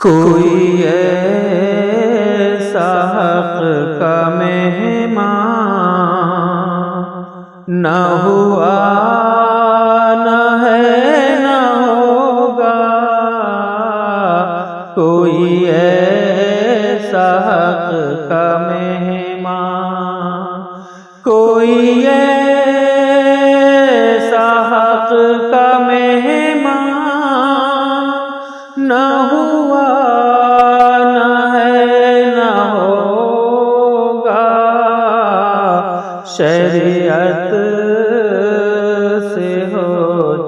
کوئی ایسا حق کا مہمان نہ ہوا، نہ ہے نہ ہوگا، کوئی ایسا حق کا مہمان، کوئی ایسا حق کا مہمان نہ ہوا، نہ ہے نہ ہوگا، شریعت سے ہو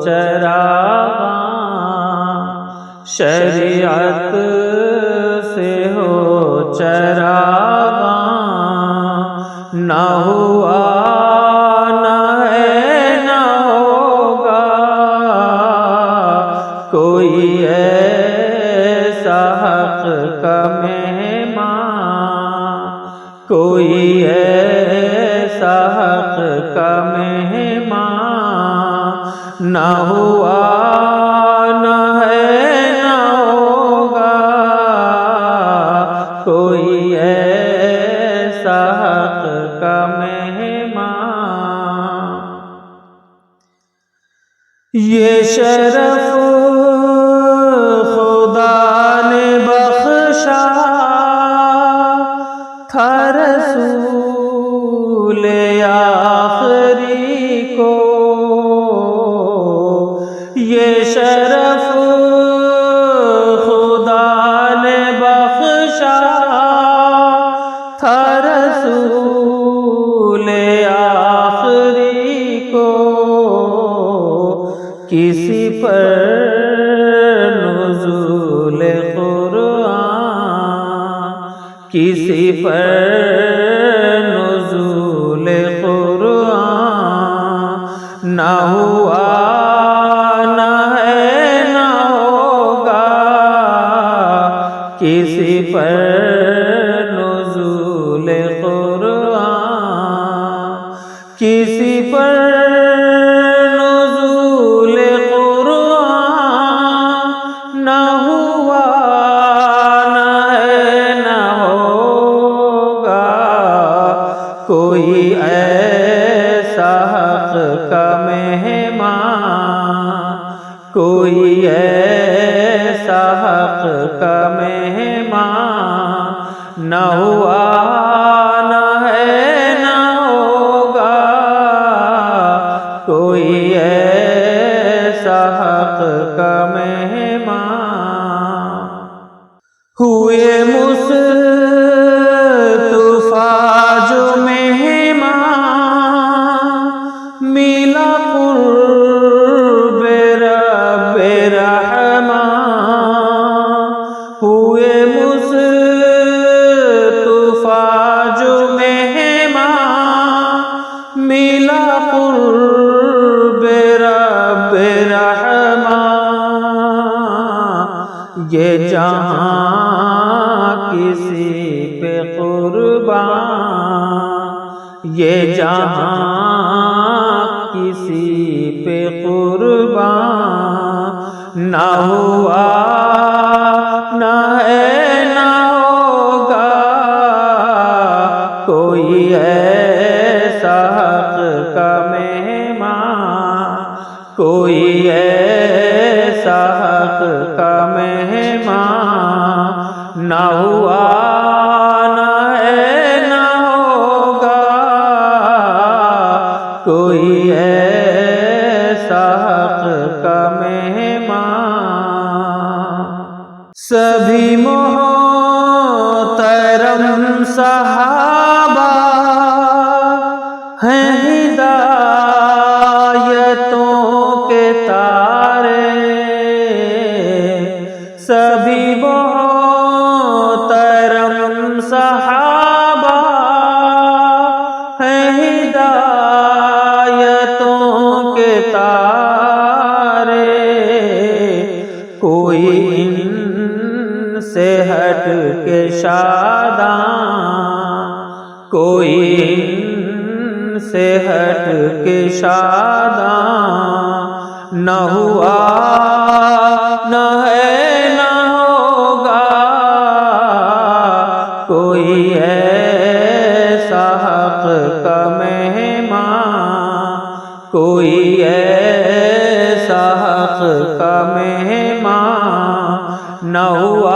چراغاں، شریعت سے ہو چراغاں، نہ ہوا، نہ ہے نہ ہوگا، کوئی ایسا حق کا مہمان، کوئی ایسا حق کا مہمان نہ ہوا، نہ ہے نہ ہوگا، کوئی ایسا حق کا مہمان۔ یہ شرف خدا نے بخشا تھا رسول آخری کو، یہ شرف خدا نے بخشا تھا رسول آخری کو، کسی پر نزول قرآن، کسی پر نزول قرآن نہ ہوا، نہ ہے نہ ہوگا، کسی پر نزول قرآن، کسی پر نزول قرآن نہ ہوا، نہ ہے نہ ہوگا، کوئی ایسا حق کا مہمان، کوئی ایسا حق کا مہمان نہ ہوا، نہ ہے نہ ہوگا، کوئی ایسا حق کا مہمان۔ ہوئے مصطفیٰ جو مہمان، ملا قرب رب رحمان، ہوئے مصطفیٰ جو مہمان، ملا قرب رب رحمان، یہ جہاں کسی پہ قربان، یہ جہاں کسی پہ قربان نہ ہوا، نہ ہے نہ ہوگا، کوئی ایسا حق کا مہمان، کوئی ایسا حق کا مہمان نہ ہوا، نہ ہے نہ ہوگا، کوئی ایسا حق کا مہمان۔ سبھی محترم صحابہ ہیں ہدایتوں کے تارے، سبھی محترم صحابہ ہیں ہدایتوں کے تارے، کوئی ان سے ہٹ کے شاداں، کوئی ان سے ہٹ کے شاداں نہ ہوا، نہ ہے نہ ہوگا، کوئی ایسا حق کا مہمان نہ ہوا